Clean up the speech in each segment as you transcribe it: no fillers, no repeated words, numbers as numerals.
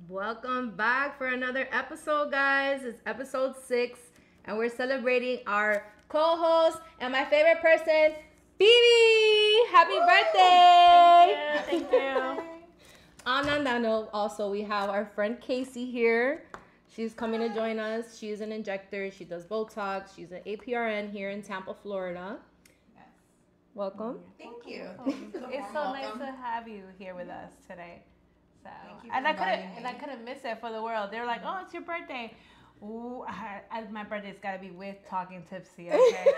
Welcome back for another episode, guys. It's episode 6, and we're celebrating our co-host and my favorite person, Bibi. Happy birthday! Thank you. On that note, also we have our friend Kacie here. She's coming to join us. She's an injector. She does Botox. She's an APRN here in Tampa, Florida. Yes. Welcome. Thank you. It's so nice to have you here with us today. So, Thank you and for I couldn't miss it for the world. They were like, "Oh, it's your birthday." Ooh, my birthday's got to be with talking Tipsy, okay?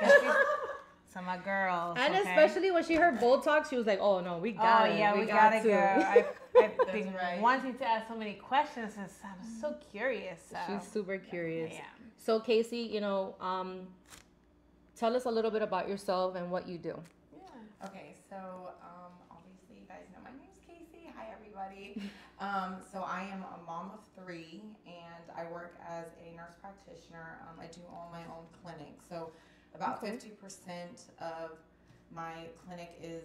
So my girl. And okay? especially when she heard Botox, she was like, "Oh no, we got it. Oh yeah, we got gotta go." I've been right. wanting to ask so many questions, and I'm so curious. So. She's super curious. Yeah. So Kacie, tell us a little bit about yourself and what you do. Yeah. Okay, so obviously you guys know my name's Kacie. Hi everybody. So I am a mom of 3, and I work as a nurse practitioner. I do all my own clinic. So about 50% of my clinic is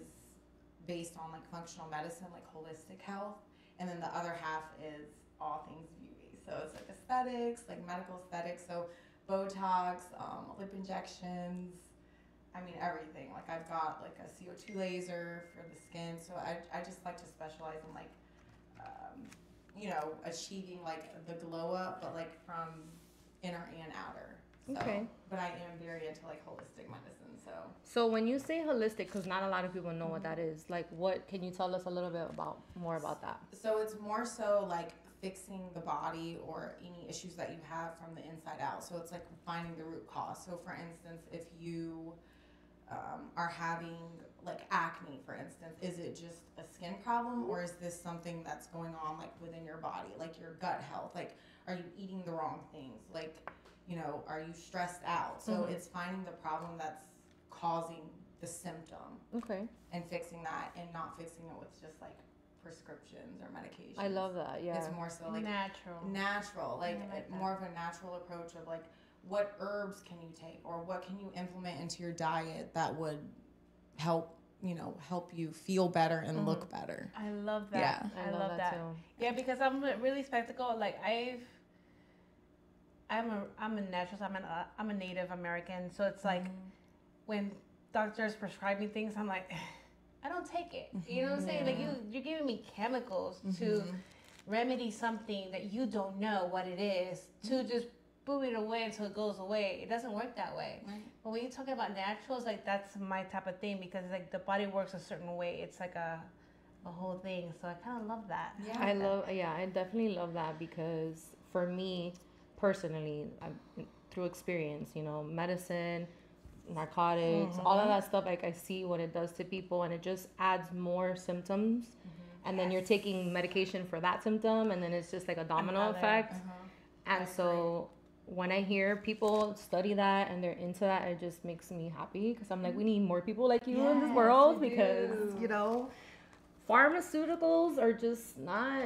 based on like functional medicine, like holistic health, and then the other half is all things beauty. So it's like aesthetics, like medical aesthetics. So Botox, lip injections. I mean everything. Like I've got like a CO2 laser for the skin. So I just like to specialize in like achieving like the glow up, but like from inner and outer. So, Okay. But I am very into like holistic medicine. So when you say holistic, because not a lot of people know what that is, like what can you tell us a little bit more about that? So it's more so like fixing the body or any issues that you have from the inside out. So it's like finding the root cause. So for instance, if you are having like acne, for instance, is it just a skin problem, or is this something that's going on like within your body, like your gut health? Like, are you eating the wrong things? Like, are you stressed out? So it's finding the problem that's causing the symptom. Okay. And fixing that, and not fixing it with just like prescriptions or medications. I love that. Yeah. It's more so like natural, like more of a natural approach of like, what herbs can you take, or what can you implement into your diet that would help you feel better and look better. I love that. Yeah. I love that. too. Yeah, because I'm really skeptical. Like I'm a natural. I'm a Native American, so it's like when doctors prescribe me things, I'm like, I don't take it. You know what I'm saying? Like you're giving me chemicals to remedy something that you don't know what it is, to just boot it away until it goes away. It doesn't work that way. Right. But when you're talking about naturals, like that's my type of thing, because like the body works a certain way. It's like a whole thing. So I kind of love that. Yeah. I definitely love that, because for me personally, through experience, medicine, narcotics, all of that stuff, like I see what it does to people, and it just adds more symptoms. And then you're taking medication for that symptom, and then it's just like a domino effect. And so when I hear people study that and they're into that, it just makes me happy, because I'm like, we need more people like you in this world, because pharmaceuticals are just not.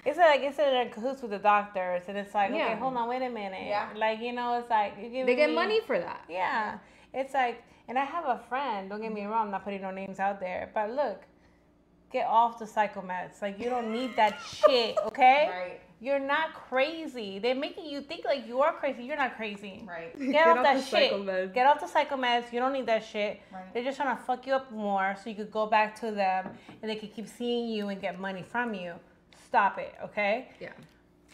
It's like it's in cahoots with the doctors, and it's like, okay, hold on, wait a minute. Yeah. Like it's like they get money for that. Yeah. It's like, and I have a friend. Don't get me wrong, I'm not putting no names out there, but look, get off the psychomeds. Like you don't need that shit, okay? Right. You're not crazy. They're making you think like you are crazy. You're not crazy. Right. Get off that shit. Psychomeds. Get off the psychomeds. You don't need that shit. Right. They're just trying to fuck you up more so you could go back to them and they could keep seeing you and get money from you. Stop it, okay? Yeah.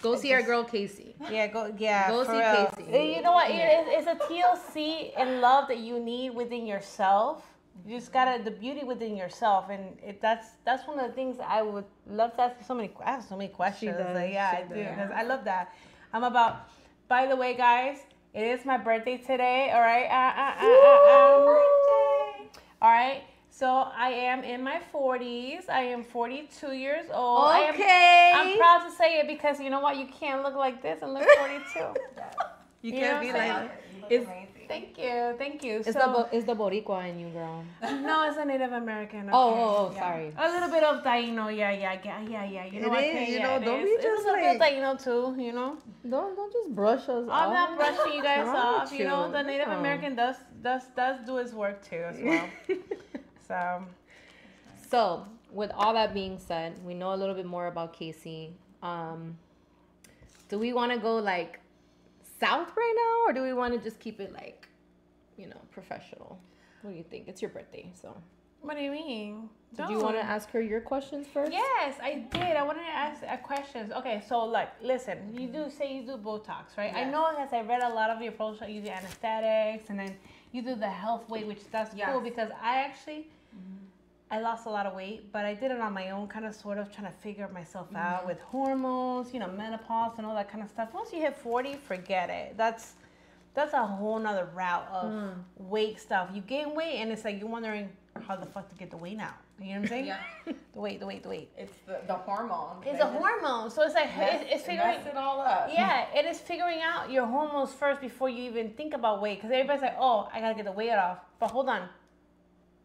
Go see our girl Kacie. Yeah, go see Kacie. You know what? It's a TLC and love that you need within yourself You just gotta the beauty within yourself, and that's one of the things I would love to ask you. I have so many questions. Does, I do because I love that. I'm about. By the way, guys, it is my birthday today. All right. Birthday. All right. So I am in my 40s. I am 42 years old. Okay. I'm proud to say it because you know what? You can't look like this and look 42. You can't be like. Thank you. It's the Boricua in you, girl. No, it's a Native American. Okay. Oh, sorry. A little bit of Taino, yeah. You know what? Don't be just it's a little bit of Taino too, you know. Don't just brush us off. I'm not brushing you guys off. You know, the Native No. American does do his work too as well. So, with all that being said, we know a little bit more about Kacie. Do we want to go like south right now, or do we want to just keep it like, professional? What do you think? It's your birthday, so. What do you mean? Do you want to ask her your questions first? Yes, I did. I wanted to ask questions. Okay, so like, listen, you do Botox, right? Yes. I know as I read a lot of your posts, you do anesthetics, and then you do the health weight, which that's cool because I actually, I lost a lot of weight, but I did it on my own, kind of sort of trying to figure myself out with hormones, menopause and all that kind of stuff. Once you hit 40, forget it. That's a whole nother route of weight stuff. You gain weight, and it's like you're wondering how the fuck to get the weight out. You know what I'm saying? Yeah. The weight. It's the hormone. It's a hormone, so it's like it's figuring Mess it all up. Yeah, it is figuring out your hormones first before you even think about weight. Because everybody's like, oh, I gotta get the weight off, but hold on.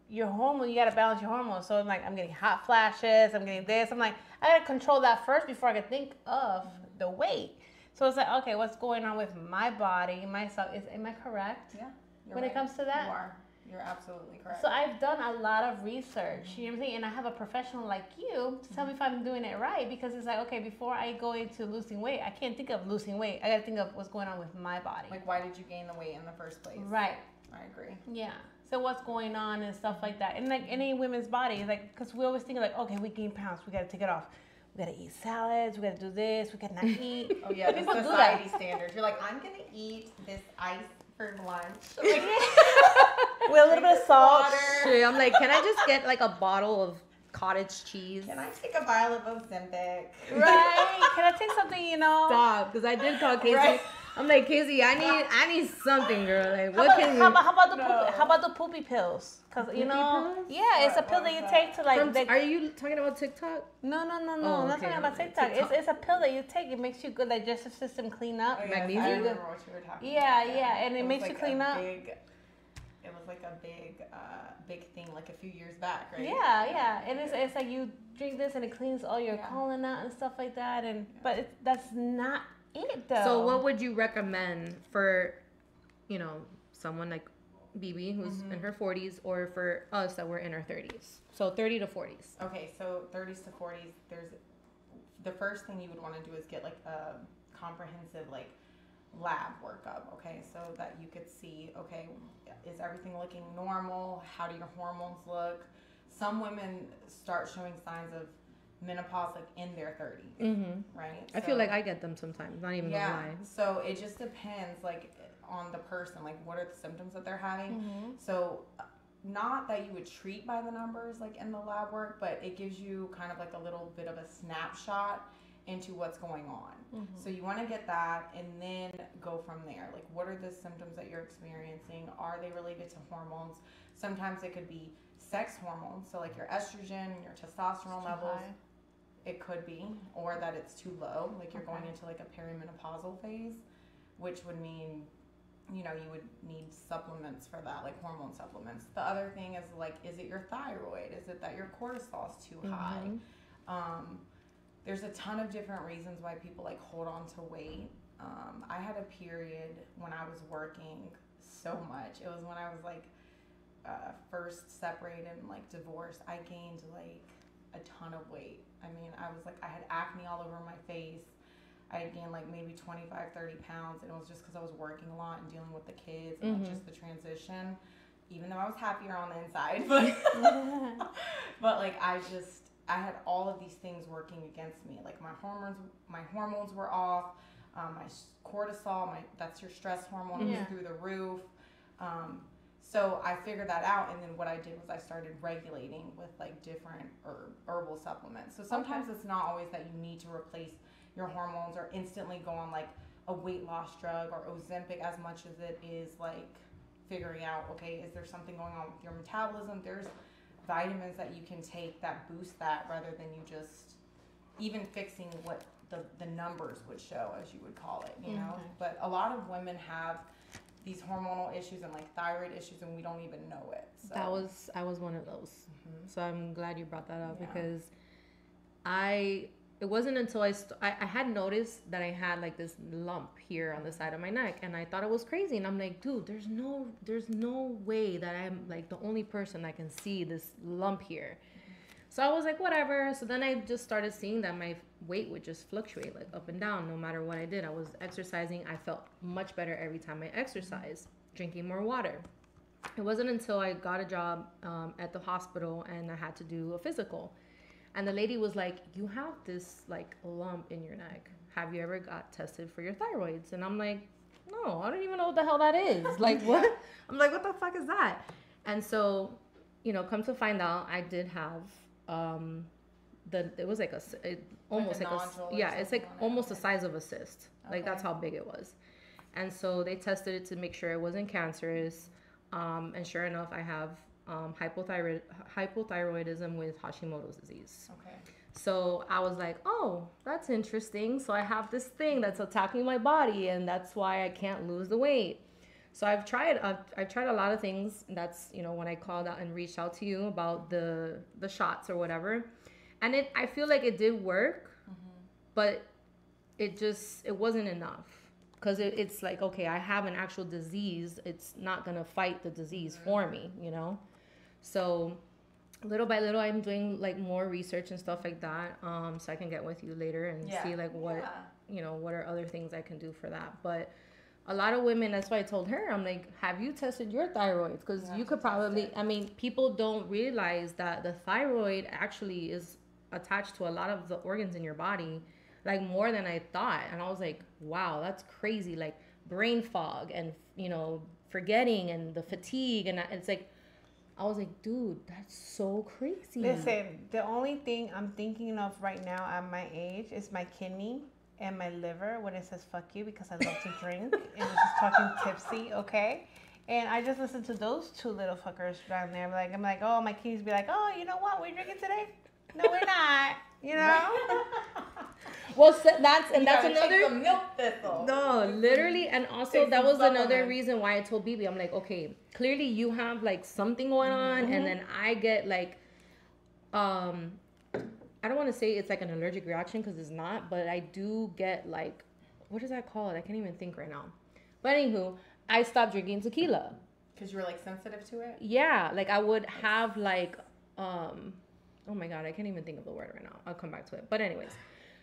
Your hormone, you gotta balance your hormones. So I'm like, I'm getting hot flashes, I'm getting this. I'm like, I gotta control that first before I can think of the weight. So it's like, okay, what's going on with my body, myself? Am I correct? Yeah. When it comes to that? You are. You're absolutely correct. So I've done a lot of research, you know what I'm saying? And I have a professional like you to tell me if I'm doing it right, because it's like, okay, before I go into losing weight, I can't think of losing weight. I gotta think of what's going on with my body. Like, why did you gain the weight in the first place? Right. I agree. Yeah. So what's going on and stuff like that. And like any women's body, like, because we always think like, okay, we gain pounds, we gotta take it off. We gotta eat salads, we gotta do this, we gotta not eat. Oh yeah, the People do society that. standards. You're like, I'm gonna eat this ice for lunch. With a little bit of salt. Shit, I'm like, can I just get like a bottle of cottage cheese? Can I take a vial of Ozempic? Right? Can I take something, Stop, because I did call Kacie. Right. I'm like, Kacie, I need something, girl. Like, How about the poopy pills? Because pills? Yeah, it's a pill that you take to like. Are you talking about TikTok? No. Oh, I'm not okay. talking about TikTok. It's a pill that you take. It makes your good digestive system clean up. Oh, yes, Magnesium? I remember what you were talking about. Yeah, and it makes you clean up. It was like a big thing like a few years back, right? Yeah, and it's like you drink this and it cleans all your colon out and stuff like that. But that's not it though. So what would you recommend for, someone like Bibi who's in her 40s, or for us that we're in our 30s? So 30 to 40s. Okay, so 30s to 40s, there's the first thing you would want to do is get like a comprehensive like lab workup, okay, so that you could see, okay, is everything looking normal? How do your hormones look? Some women start showing signs of menopause like in their 30s, right? I feel like I get them sometimes, not even gonna lie. So it just depends like on the person, like what are the symptoms that they're having. So not that you would treat by the numbers like in the lab work, but it gives you kind of like a little bit of a snapshot into what's going on. So you want to get that and then go from there. Like, what are the symptoms that you're experiencing? Are they related to hormones? Sometimes it could be sex hormones, so like your estrogen and your testosterone levels. High. It could be, or that it's too low, like you're going into like a perimenopausal phase, which would mean, you would need supplements for that, like hormone supplements. The other thing is like, is it your thyroid? Is it that your cortisol's too high? There's a ton of different reasons why people like hold on to weight. I had a period when I was working so much. It was when I was like first separated and like divorced. I gained like a ton of weight. I mean, I had acne all over my face. I had gained like maybe 25, 30 pounds, and it was just because I was working a lot and dealing with the kids and like, just the transition, even though I was happier on the inside. But like I had all of these things working against me. Like my hormones were off. My cortisol, that's your stress hormone, was through the roof. So I figured that out, and then what I did was I started regulating with like different herbal supplements. So sometimes it's not always that you need to replace your hormones or instantly go on like a weight loss drug or Ozempic, as much as it is like figuring out, okay, is there something going on with your metabolism? There's vitamins that you can take that boost that, rather than you just even fixing what the numbers would show, as you would call it, you know. But a lot of women have these hormonal issues and like thyroid issues, and we don't even know it. So. I was one of those. So I'm glad you brought that up, because it wasn't until I had noticed that I had like this lump here on the side of my neck, and I thought it was crazy. And I'm like, dude, there's no way that I'm like the only person that can see this lump here. So I was like, whatever. So then I just started seeing that my weight would just fluctuate like up and down no matter what I did. I was exercising. I felt much better every time I exercised, drinking more water. It wasn't until I got a job at the hospital and I had to do a physical. And the lady was like, you have this like lump in your neck. Have you ever got tested for your thyroids? And I'm like, no, I don't even know what the hell that is. Like, what? I'm like, what the fuck is that? And so, you know, come to find out, I did have it was like it's like almost the size of a cyst. Like that's how big it was. And so they tested it to make sure it wasn't cancerous. And sure enough, I have hypothyroidism with Hashimoto's disease. Okay. So I was like, oh, that's interesting. So I have this thing that's attacking my body, and that's why I can't lose the weight. So I've tried a lot of things. That's, you know, when I called out and reached out to you about the shots or whatever. And I feel like it did work, but it wasn't enough. Because it's like, okay, I have an actual disease. It's not going to fight the disease for me, you know? So little by little, I'm doing like more research and stuff like that. So I can get with you later and see like what, you know, what are other things I can do for that. But a lot of women, that's why I told her, I'm like, have you tested your thyroid? Because you could probably, I mean, people don't realize that the thyroid actually is attached to a lot of the organs in your body, like more than I thought. And I was like, wow, that's crazy. Like brain fog and, you know, forgetting and the fatigue. And it's like, I was like, dude, that's so crazy. Listen, the only thing I'm thinking of right now at my age is my kidney and my liver when it says fuck you, because I love to drink. And it's just talking tipsy, okay? And I just listen to those two little fuckers down there. I'm like, oh, my kidneys be like, oh, you know what? We're drinking today? No, we're not. You know? Well, that's another some milk thistle. No, literally, and also that was another reason why I told Bibi, I'm like, okay, clearly you have like something going on, and then I get like, I don't want to say it's like an allergic reaction because it's not, but I do get like, what does that call it? I can't even think right now. But anywho, I stopped drinking tequila. Because you were like sensitive to it? Yeah, like I would have like, oh my God, I can't even think of the word right now. I'll come back to it. But anyways.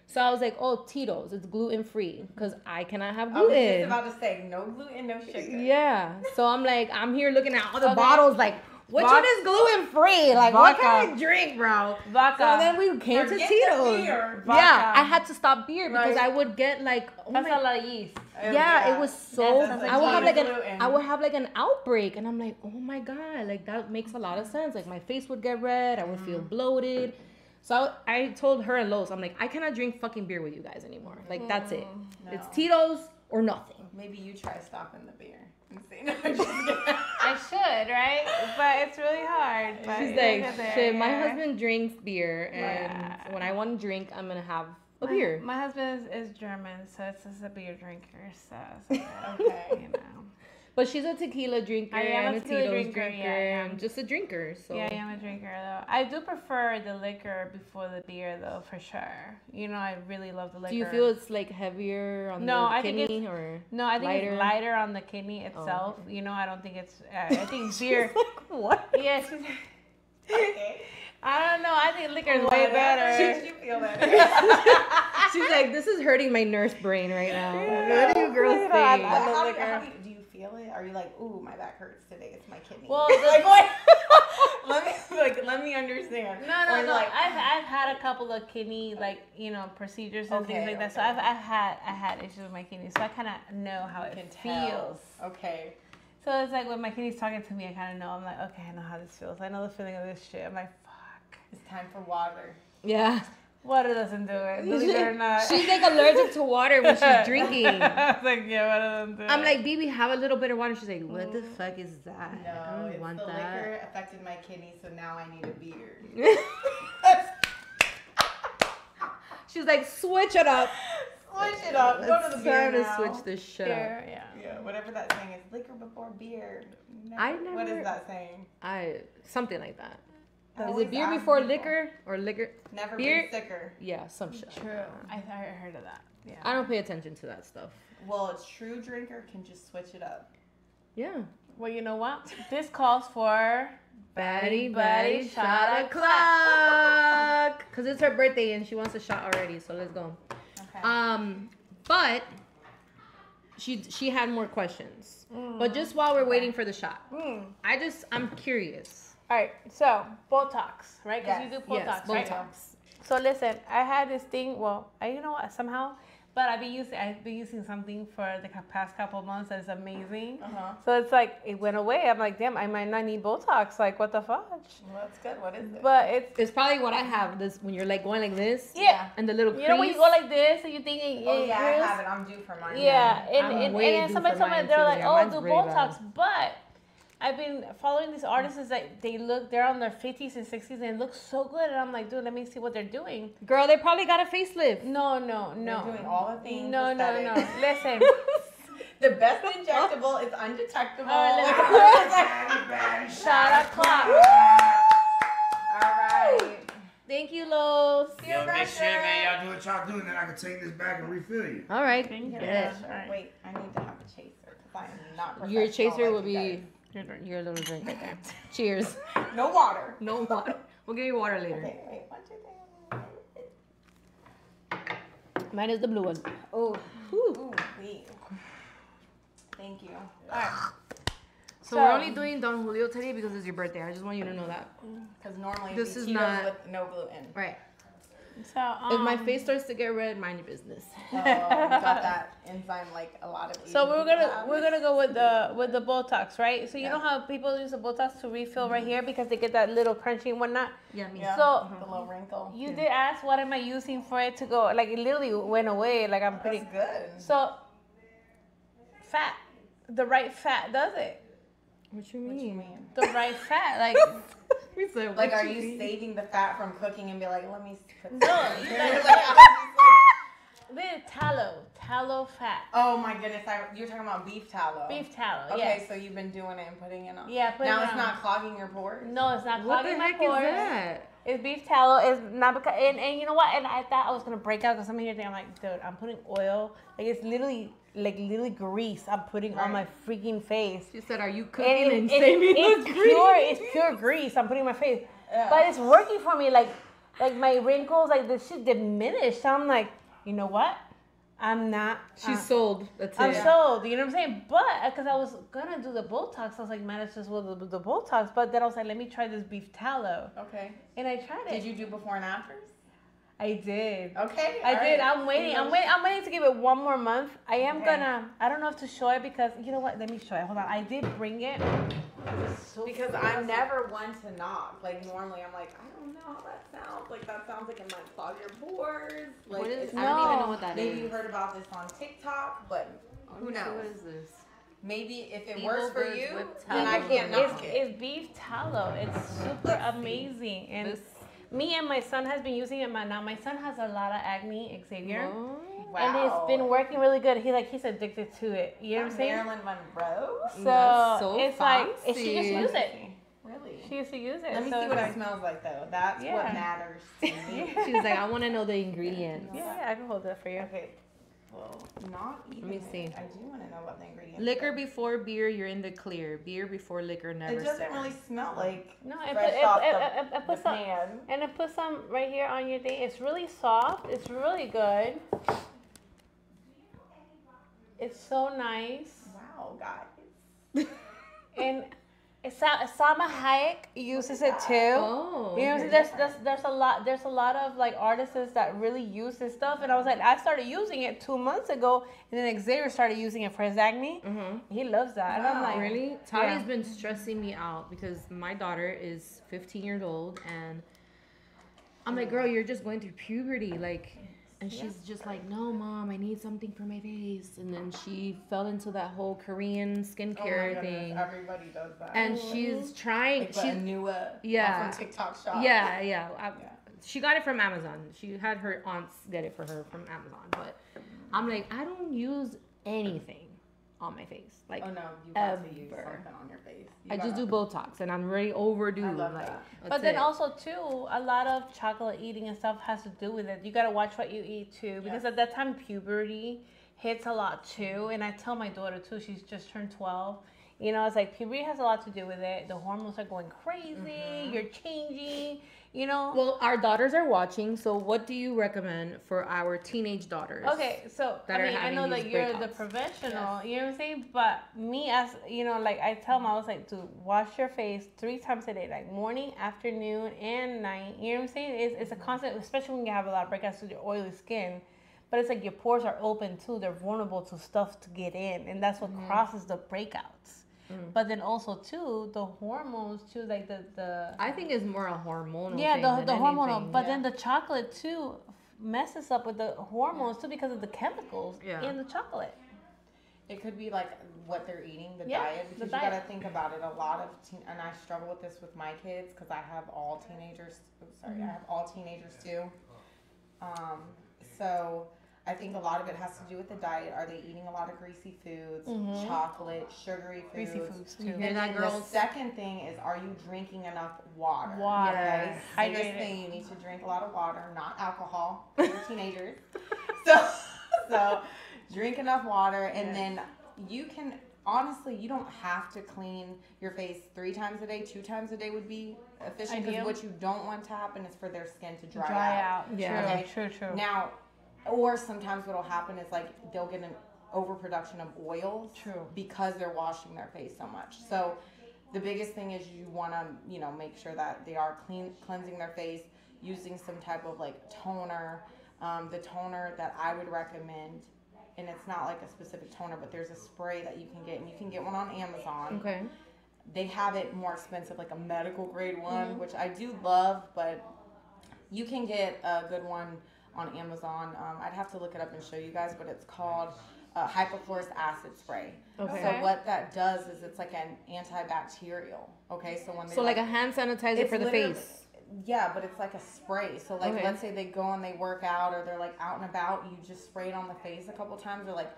So I was like, oh, Tito's, it's gluten-free because I cannot have gluten. I was just about to say, no gluten, no sugar. Yeah. So I'm like, I'm here looking at all the bottles like, which one is gluten-free? Like, what can I drink, bro? Vodka. So then we came to Tito's. Yeah, I had to stop beer because I would get like, oh that's my, a lot of yeast. Yeah, it was so. Like I would have like an outbreak, and I'm like, oh my God, like that makes a lot of sense. Like my face would get red, I would feel bloated. So I told her and Lois, I'm like, I cannot drink fucking beer with you guys anymore. Like that's it. No. It's Tito's or nothing. Maybe you try stopping the beer. No, I'm just kidding. I should, right? But it's really hard. But she's like, shit, my husband drinks beer, and when I want to drink, I'm gonna have a beer. My husband is German, so it's just a beer drinker, so it's okay, you know. But she's a tequila drinker and a Tito's drinker, and just a drinker. So yeah, I am a drinker though. I do prefer the liquor before the beer though, for sure. You know, I really love the liquor. Do you feel it's like heavier on the kidney or I think lighter? It's lighter on the kidney itself. Oh, okay. You know, I don't think it's. I think beer. Like, what? Yes. Okay. I don't know. I think liquor is way better. Should you feel better? She's like, this is hurting my nurse brain right now. What do you girls think? How do you feel it? Are you like, ooh, my back hurts today? It's my kidney. Well, like what? let me understand. No. Like, I've had a couple of kidney procedures and things like that. So I had issues with my kidneys. So I kind of know how it feels. Okay. So it's like when my kitty's talking to me, I kind of know. I'm like, okay, I know how this feels. I know the feeling of this shit. I'm like, fuck. It's time for water. Yeah. Water doesn't do it. Believe it or not. She's like allergic to water when she's drinking. I was like, yeah, water doesn't do it. I'm like, Bibi, have a little bit of water. She's like, what the fuck is that? No, I don't it's want the that. liquor affected my kidney, so now I need a beer. She's like, switch it up. Switch it up. Go to the beer Time to now. switch this shit up. yeah. Yeah, whatever that saying is, liquor before beer. I What never- is that saying? Something like that. I Is always it beer ask before people. liquor or liquor? Never beer? been sicker. Yeah, some shit. True. I heard of that. Yeah. I don't pay attention to that stuff. Well, a true drinker can just switch it up. Yeah. Well, you know what? This calls for Batty shot o'clock. Because it's her birthday and she wants a shot already, so let's go. Okay. But she had more questions. But just while we're waiting for the shot, I'm curious. All right. So Botox, right? Because Yes. you do Botox, Yes, right? Botox. So listen, I had this thing. Well, you know what? Somehow, but I've been using something for the past couple of months that's amazing. So it's like it went away. I'm like, damn, I might not need Botox. Like, what the fudge? Well, that's good. What is it? But It's probably what I have. This when you're like going like this. yeah. And the little crease. You know when you go like this and you think it Oh yeah, I hurts? have it. I'm due for mine. Yeah, I'm and way then due somebody for told me mine they're too. like, Yeah, oh, mine's do really Botox, bad. but I've been following these artists that they're on their 50s and 60s and it looks so good, and I'm like, dude, let me see what they're doing. Girl, they probably got a facelift. No, They're doing all the things. no. aesthetic. Listen, The best injectable is undetectable. shot o'clock. All right. Thank you, Los. Yo, next year, man, y'all do what y'all do, and then I can take this back and refill you. All right. Thank you. Yeah. All right. Wait, I need to have a chaser because I am not professional. Your chaser like will you be your little drink right there. Cheers. guys. No water. No water. We'll give you water later. Okay, wait, 1, 2, 3. Mine is the blue one. Oh. Ooh, wait. Thank you. All right. So we're only doing Don Julio today because it's your birthday. I just want you to know that. Because normally This we is Cheetos not- with no gluten. Right. So If my face starts to get red, mind your business. Got that enzyme like a lot of So Asian we're people gonna have. we're gonna go with the Botox, right? So you know how people use the Botox to refill right here because they get that little crunchy and whatnot. Yeah, me. Yeah, So the little wrinkle. you did ask what am I using for it to go? Like it literally went away. Like I'm pretty. That's good. So fat, the right fat does it. What you What you mean? mean? The right fat, like We said, Like, what are you mean? saving the fat from cooking and be like, let me put No, some in there? like- Like, the tallow fat, oh my goodness, you're talking about beef tallow. beef tallow. Okay, Yes. so you've been doing it and putting it on. Yeah, putting now it it's on. not clogging your pores. No, it's not What clogging the my heck pores. is that? It's beef tallow. It's not because and you know what? And I thought I was gonna break out because I'm here. I'm like, dude, I'm putting oil. Like it's literally grease. I'm putting on my freaking face. She said, are you cooking And and saving it's the pure. grease? It's pure grease. I'm putting on my face, Yeah. but it's working for me. Like my wrinkles, like this shit diminished. So I'm like, you know what? I'm not. She's sold. That's it. I'm sold. You know what I'm saying? But because I was gonna do the Botox, I was like, man, it's just with the Botox. But then I was like, let me try this beef tallow, Okay. and I tried it. Did you do before and afters? I did. Okay. I all did. right. I'm waiting. I'm waiting to give it one more month. I am Okay. gonna. I don't know if to show it because you know what? Let me show it. Hold on. I did bring it. Because I'm never one to knock. Like normally, I'm like, I don't know how that sounds. Like that sounds like it might clog your pores. Like What is? it's- I don't even No. know what that is. maybe you heard about this on TikTok, but who What knows? is this? Maybe if it Evil works for birds you, with then I tallow. can't knock it. It's beef tallow. It's super Let's see. amazing. And This. me and my son has been using it. Now my son has a lot of acne, Xavier. Oh. And it's been working really good. He's addicted to it. You know what I'm saying? Marilyn Monroe. So, That's so it's like and she just fancy. used it. Really? She used to use it. Let me so see what it's it smells like though. That's Yeah. what matters to me. She's like, I want to know the ingredients. Yeah, I can hold that for you. Okay. Well, not even. me see. I do want to know what the ingredients. Liquor are. before beer, you're in the clear. Beer before liquor, never. It doesn't sir. really smell like No, I fresh put, off I the put some, pan. and I put some right here on your thing. It's really soft. It's really good. It's so nice. Wow, guys. And Salma Hayek uses it too. Oh. You know, what I'm saying? There's a lot of like artists that really use this stuff, and I was like, I started using it 2 months ago, and then Xavier started using it for his acne. He loves that, and I'm like, Really? Tali's been stressing me out because my daughter is 15 years old, and I'm like, girl, you're just going through puberty, like. And she's just like, no, Mom, I need something for my face. And then she fell into that whole Korean skincare thing. Everybody does that. And she's trying. Like she's new yeah, from TikTok shop. Yeah. She got it from Amazon. She had her aunts get it for her from Amazon. But I'm like, I don't use anything on my face. Like, oh no, you got to use something on your face. I just do Botox, and I'm really overdue. I love like, that. But then also too, a lot of chocolate eating and stuff has to do with it. You gotta watch what you eat too, because at that time puberty hits a lot too. And I tell my daughter too, she's just turned 12. You know, it's like puberty has a lot to do with it. The hormones are going crazy. You're changing. You know. Well, our daughters are watching. So, what do you recommend for our teenage daughters? Okay, so I know that you're the professional. You know what I'm saying? But me, as you know, like I tell them, I was like, to wash your face 3 times a day, like morning, afternoon, and night. You know what I'm saying? It's a constant, especially when you have a lot of breakouts with your oily skin. But it's like your pores are open too. They're vulnerable to stuff to get in, and that's what crosses the breakouts. But then also too, the hormones too, like the I think it's more a hormonal. Yeah, thing the than hormonal. anything. But then the chocolate too messes up with the hormones too because of the chemicals in the chocolate. It could be like what they're eating, the Yeah, diet, because the you diet. got to think about it. A lot of and I struggle with this with my kids because I have all teenagers. I have all teenagers too. So I think a lot of it has to do with the diet. Are they eating a lot of greasy foods, chocolate, sugary foods? Greasy foods too. Hear And that, then the girls? second thing is, are you drinking enough water? Water. Okay. Hydrated. Biggest thing, you need to drink a lot of water, not alcohol. For teenagers. So drink enough water, and then you can honestly, you don't have to clean your face 3 times a day. 2 times a day would be efficient, because what you don't want to happen is for their skin to dry out. Yeah. Okay? True. Now, or sometimes what'll happen is like they'll get an overproduction of oils because they're washing their face so much. So the biggest thing is you want to, make sure that they are cleansing their face, using some type of like toner. The toner that I would recommend, and it's not like a specific toner, but there's a spray that you can get, and you can get one on Amazon. Okay. They have it more expensive, like a medical grade one, which I do love, but you can get a good one on Amazon. I'd have to look it up and show you guys, but it's called hypochlorous acid spray. Okay. So what that does is it's like an antibacterial. Okay, so when they like a hand sanitizer for the face. Yeah, but it's like a spray. So like let's say they go and they work out, or they're like out and about, you just spray it on the face a couple times, or like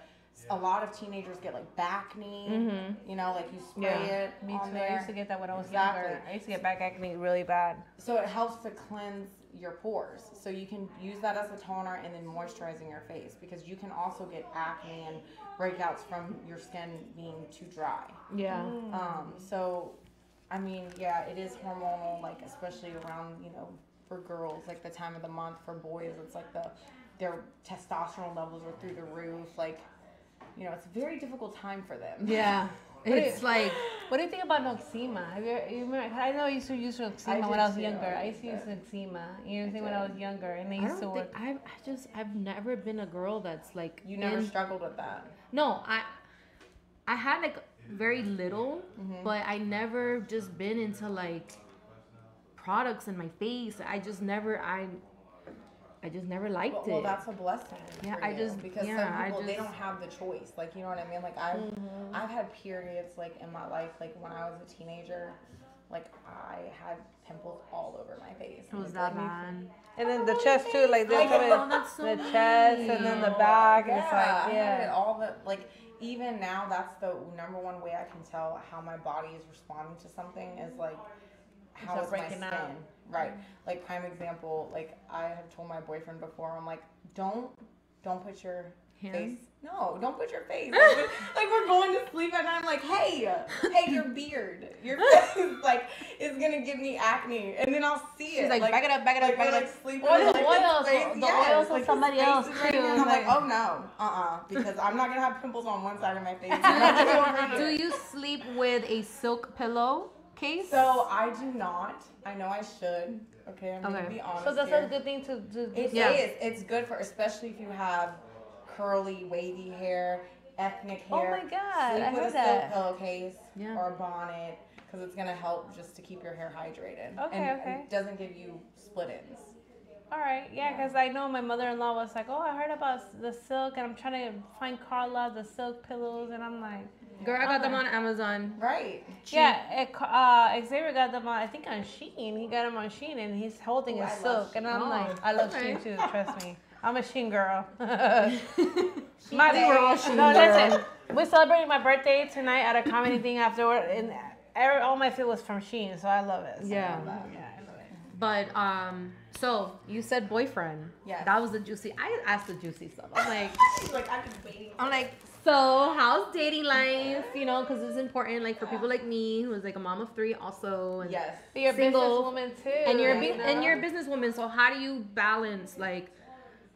a lot of teenagers get like back knee, like you spray it Me on too. there. I used to get that when I was younger. I used to get back acne really bad. So it helps to cleanse your pores. So you can use that as a toner and then moisturizing your face, because you can also get acne and breakouts from your skin being too dry. Yeah. So, I mean, yeah, it is hormonal, like especially around, for girls, like the time of the month. For boys, it's like their testosterone levels are through the roof. Like, it's a very difficult time for them. Yeah. It's like, what do you think about Noxema? I know I used to use Noxema when I was younger. I used to use Noxema. You know what I'm saying? When I was younger, and they used to work. I've never been a girl that's like. You never struggled with that. No, I had like very little, but I never just been into like products in my face. I just never liked it. Well, that's a blessing. Yeah, because some people they don't have the choice. Like, you know what I mean? Like I've had periods like in my life, like when I was a teenager, like I had pimples all over my face. Was that bad? And then the chest too, like the chest, and then the back, and it's like I had it all even now, that's the number one way I can tell how my body is responding to something is like how is my skin. out. Right. Like prime example, like I have told my boyfriend before, I'm like, don't put your Hands? No, don't put your face. Like we're going to sleep and I'm like, hey, your beard, your face, like, is gonna give me acne, and then I'll see it. She's like, back it up, back it up, back it up. Sleeping Or the like oils, face, the oils of somebody else too. Right, and I'm like, oh no, because I'm not gonna have pimples on one side of my face. Do you sleep with a silk pillow case? So I do not. I know I should. Okay, I'm gonna be honest. So that's here. a good thing to do. It is. It's good for, especially if you have curly, wavy hair, ethnic hair. Oh my God, Sleep I with heard a that. silk pillowcase or a bonnet, because it's gonna help just to keep your hair hydrated. Okay, and okay. it doesn't give you split ends. All right, yeah, because I know my mother-in-law was like, oh, I heard about the silk, and I'm trying to find Carla the silk pillows, and I'm like, girl, I got them on Amazon. Right. yeah, Xavier got them on, I think on Shein. He got them on Shein, and he's holding a silk, and I'm like, I love Shein too, trust me. I'm a Shein girl. We're all Shein No, girl. listen, we're celebrating my birthday tonight at a comedy thing afterward, and all my food was from Shein, so I love it. So Yeah. I love it. But so you said boyfriend. Yes. That was the juicy. I asked the juicy stuff. I'm like, I've been waiting. I'm like, so how's dating life? You know, because it's important, like for people like me, who is like a mom of 3 also, and Yes. But you're a single, businesswoman too. and you're Yeah. a businesswoman. So how do you balance like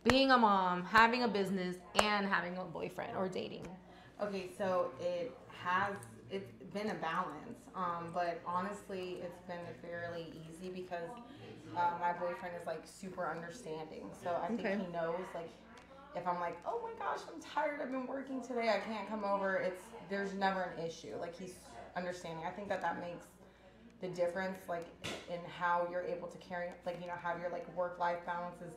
being a mom, having a business, and having a boyfriend or dating? Okay, so it's been a balance, but honestly, it's been fairly easy because my boyfriend is like super understanding. So I think he knows, like, if I'm like, oh my gosh, I'm tired, I've been working today, I can't come over, there's never an issue. Like, he's understanding. I think that makes the difference, like, in how you're able to carry, like, you know, have your like work-life balances.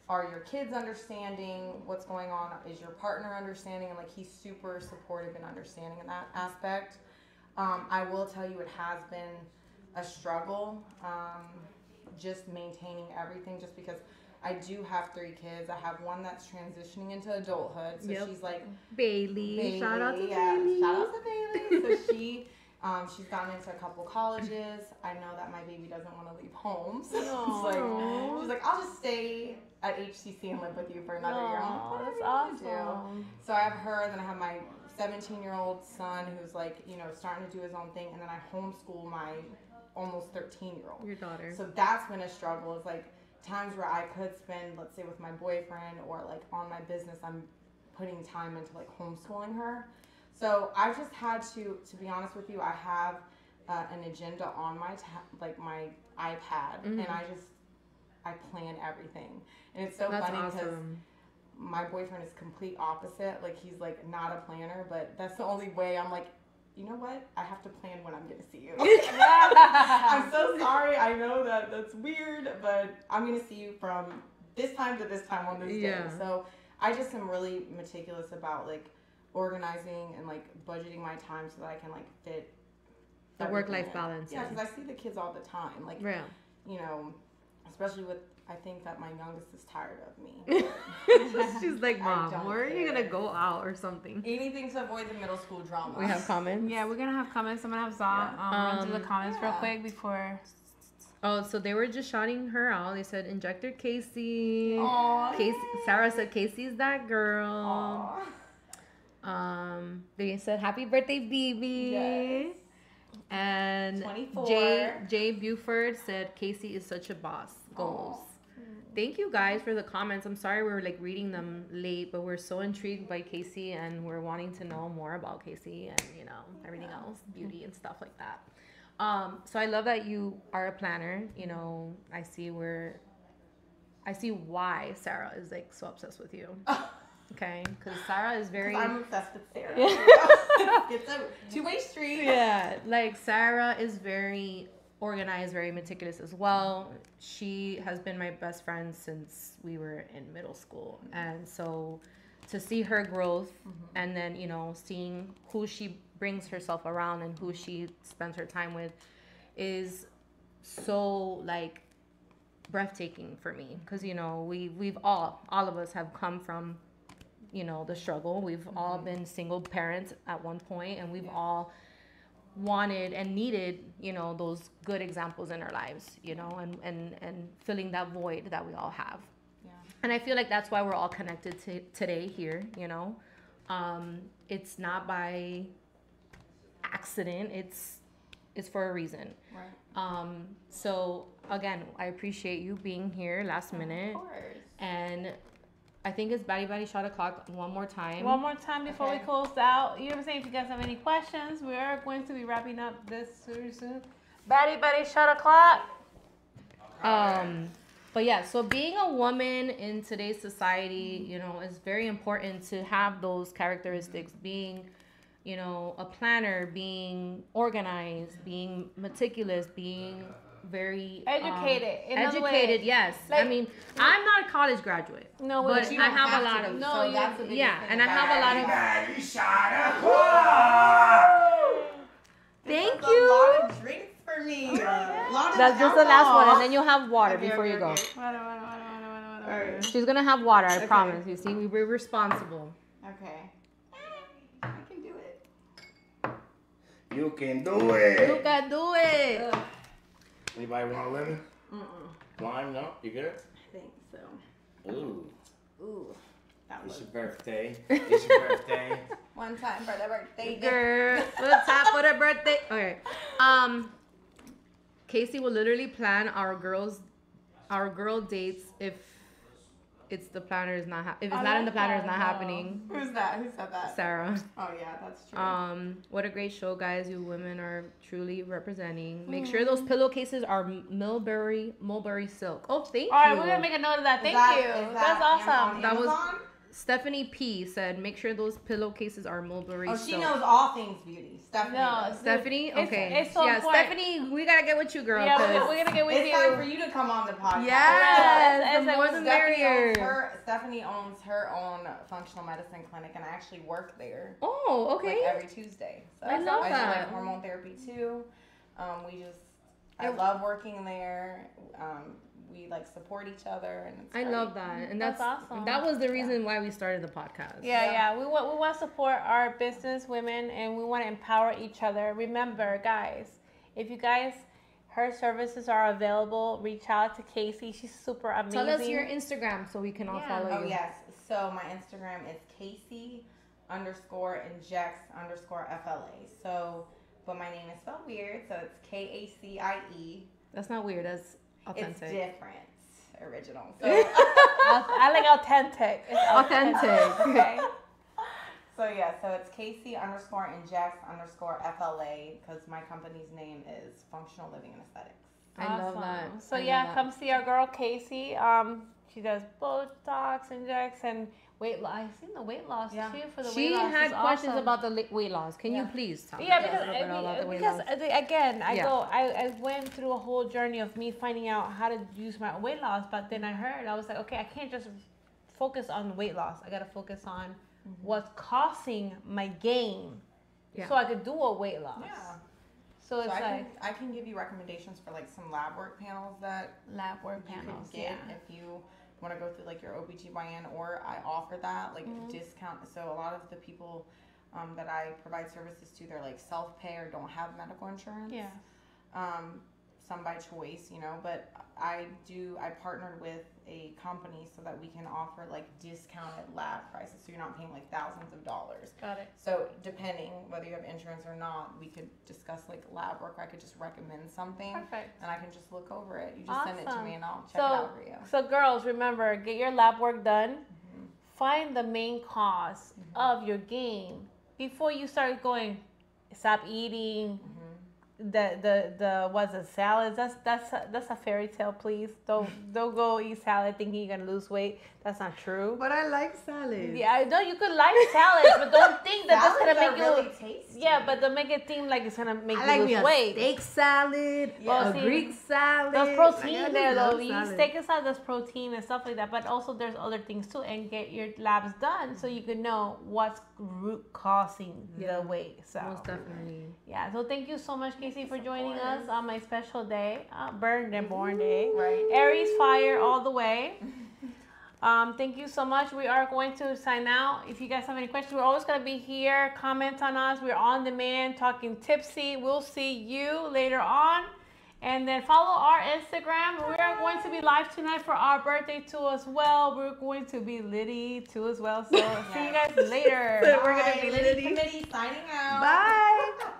Are your kids understanding what's going on? Is your partner understanding? And like, he's super supportive and understanding in that aspect. I will tell you, it has been a struggle, just maintaining everything, just because I do have 3 kids. I have one that's transitioning into adulthood, so she's like Bailey. Shout out to yeah, Bailey. shout out to Bailey. So she's gotten into a couple colleges. I know that my baby doesn't want to leave home, so she's like, I'll just stay at HCC and live with you for another year. I'm like, what That's do you awesome. wanna do? So I have her, and then I have my 17-year-old son who's like, you know, starting to do his own thing, and then I homeschool my almost 13-year-old. Your daughter. So that's been a struggle. It's like times where I could spend, let's say, with my boyfriend or like on my business, I'm putting time into like homeschooling her. So I've just had to be honest with you, I have an agenda on my my iPad, and I plan everything. And it's so funny because my boyfriend is complete opposite. Like, he's like not a planner, but that's the only way I'm like, you know what? I have to plan when I'm going to see you. I'm so sorry. I know that's weird, but I'm going to see you from this time to this time on this day. So I just am really meticulous about like organizing and like budgeting my time so that I can like fit the work-life balance. Yeah, because I see the kids all the time. Like, you know, especially with, I think that my youngest is tired of me. She's like, Mom, where are you going to go out or something? Anything to avoid the middle school drama. We have comments? Yeah, we're going to have comments. I'm going to have Zah run through the comments real quick before. Oh, so they were just shouting her out. They said, Injector Kacie. Aww. Sarah said, Casey's that girl. Aww. They said, happy birthday, Bibi. Yes. And 24. Jay Buford said, Kacie is such a boss. Goals. Thank you guys for the comments. I'm sorry we're like reading them late, but we're so intrigued by Kacie and we're wanting to know more about Kacie and, you know, everything else, beauty and stuff like that. So I love that you are a planner. You know, I see why Sarah is like so obsessed with you. Okay, because Sarah is very. I'm obsessed with Sarah. It's a two-way street. Yeah, like Sarah is very organized, very meticulous as well. She has been my best friend since we were in middle school, and so to see her growth and then, you know, seeing who she brings herself around and who she spends her time with is so like breathtaking for me, because, you know, we've all of us have come from, you know, the struggle. We've all been single parents at one point, and we've all wanted and needed, you know, those good examples in our lives, you know, and filling that void that we all have. And I feel like that's why we're all connected today here, you know. It's not by accident. It's for a reason. Right. So again, I appreciate you being here last minute. Of course. And I think it's Bday shot o'clock one more time. One more time before we close out. You know what I'm saying? If you guys have any questions, we are going to be wrapping up this very soon. Bday shot o'clock. But yeah, so being a woman in today's society, you know, is very important to have those characteristics. Being, you know, a planner, being organized, being meticulous, being very educated. Educated, yes. Like, I mean, I'm not a college graduate. No, but you I don't have have a lot to of be, so that's the biggest thing and I have a lot of. Bday shot o'clock. Thank That's you. a lot of drinks for me. That's just the last one, and then you'll have water before you go. Alright. She's gonna have water, I promise. You see, we were responsible. Okay. I can do it. You can do it. You can do it. Anybody want a lemon? Lime? No? You good? I think so. Ooh. Ooh. That It's was your birthday. It's your birthday. one time for the birthday. Girl, what's up for the birthday? Okay. Kacie will literally plan our girl dates if it's the planner is not if it's not in the planner, it's not happening. Who's that? Who said that? Sarah. Oh yeah, that's true. What a great show, guys. You women are truly representing. Make sure those pillowcases are mulberry silk. Oh, thank you. All right, we're gonna make a note of that. Thank you. That's awesome. That was Stephanie P said, make sure those pillowcases are mulberry silk. Oh, she knows all things beauty. Stephanie. No, does. Stephanie? Okay. It's so important. Stephanie, we gotta get with you, girl. Yeah, we're gonna get with It's you. time for you to come on the podcast. Yes, the It's more the merrier. Stephanie owns her own functional medicine clinic, and I actually work there. Oh, okay. Like every Tuesday. So I love I that. do like hormone therapy too. I love working there. We like support each other, and it's I great. love that, and that's awesome. That was the reason why we started the podcast. Yeah. We want to support our business women, and we want to empower each other. Remember, guys, if you guys, her services are available, reach out to Kacie. She's super amazing. Tell us your Instagram so we can all follow you. Oh yes. So my Instagram is Kacie_injects_FLA. So, but my name is spelled weird, so it's KACIE. That's not weird. That's authentic. It's different. Original. So, I like authentic. It's Authentic. Okay. so it's Kacie_injects_FLA because my company's name is Functional Living and Aesthetics. I love that. So I yeah, love come see our girl Kacie. She does Botox, injects, and weight loss. I've seen the weight loss too for the weight loss. She had It's questions awesome. about the weight loss. Can you please tell me Yeah, a little bit about the weight loss? again, I went through a whole journey of me finding out how to use my weight loss, but then I was like, okay, I can't just focus on weight loss. I got to focus on what's causing my gain, so I could do a weight loss. Yeah. So it's I can give you recommendations for like some lab work panels that lab work you panels. could get if you want to go through like your OBGYN, or I offer that like discount. So a lot of the people that I provide services to, they're like self-pay or don't have medical insurance. Yeah. Some by choice, you know, but I partnered with a company so that we can offer like discounted lab prices, so you're not paying like thousands of dollars. Got it. So depending whether you have insurance or not, we could discuss like lab work. I could just recommend something. Perfect. And I can just look over it. You just send it to me and I'll check it So, out for you. so girls, remember, get your lab work done. Find the main cause of your gain before you start going. Stop eating. The what's it, salads? That's a fairy tale. Please don't go eat salad thinking you're gonna lose weight. That's not true. But I like salad. Yeah, I know you could like salads, but don't think that that's gonna make you. Really tasty. Yeah, but don't make it seem like it's gonna make I you like lose weight. steak salad, Yeah. a Greek salad. There's protein Like, I there just though. love You eat salad. steak and salad, there's protein and stuff like that. But also there's other things too. And get your labs done so you can know what's root causing the weight. So Most definitely. yeah. So thank you so much, Kacie, for joining us on my special day, born day. Right. Aries fire all the way. Thank you so much. We are going to sign out. If you guys have any questions, we're always going to be here. Comment on us. We're on demand, talking tipsy. We'll see you later on. And then follow our Instagram. We are going to be live tonight for our birthday too as well. We're going to be litty too as well. So see you guys later. We're going to be Litty Committee signing out. Bye.